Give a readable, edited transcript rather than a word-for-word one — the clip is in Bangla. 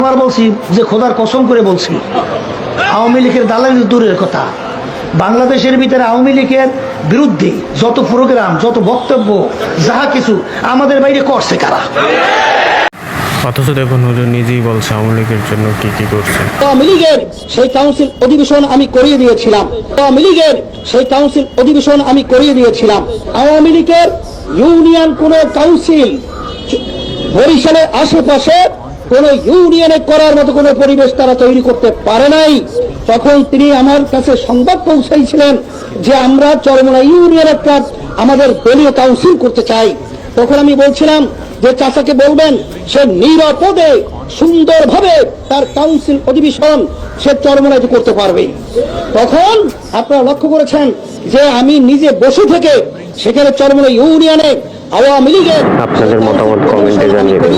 আবার বলছি যে খোদার কসম করে বলছি, আওয়ামী লীগের দালালি দূরের কথা, বাংলাদেশের ভিতরে আওয়ামী লীগের বিরুদ্ধে যত প্রোগ্রাম, যত বক্তব্য, যাহা কিছু আমাদের বাইরে করছে কারা? অথচ দেখুন হুজুর নিজেই বলছে আওয়ামী লীগের জন্য কি কি করছে। আওয়ামী লীগের সেই কাউন্সিল অধিবেশন আমি করিয়ে দিয়েছিলাম। আওয়ামী লীগের সেই কাউন্সিল অধিবেশন আমি করিয়ে দিয়েছিলাম। আওয়ামী লীগের ইউনিয়ন কোন কাউন্সিল বরিশালের আশেপাশে কোন ইউনিয়নে করার মতো কোন পরিবেশ তারা তৈরি করতে পারে নাই। তখন তিনি আমার কাছে সংবাদ পৌঁছাইছিলেন যে আমরা চরমোনা ইউনিয়নের কাজ আমাদের দলীয় কাউন্সিল করতে চাই। তখন আমি বলছিলাম যে চাচাকে বলবেন সে নিরাপদে সুন্দরভাবে তার কাউন্সিল অধিবেশন সে চরমোনায় করতে পারবে। তখন আপনারা লক্ষ্য করেছেন যে আমি নিজে বসে থেকে সেখানে চরমোনা ইউনিয়নে আওয়ামী লীগের আপনাদের মতামত কমেন্টে জানিয়ে দিন।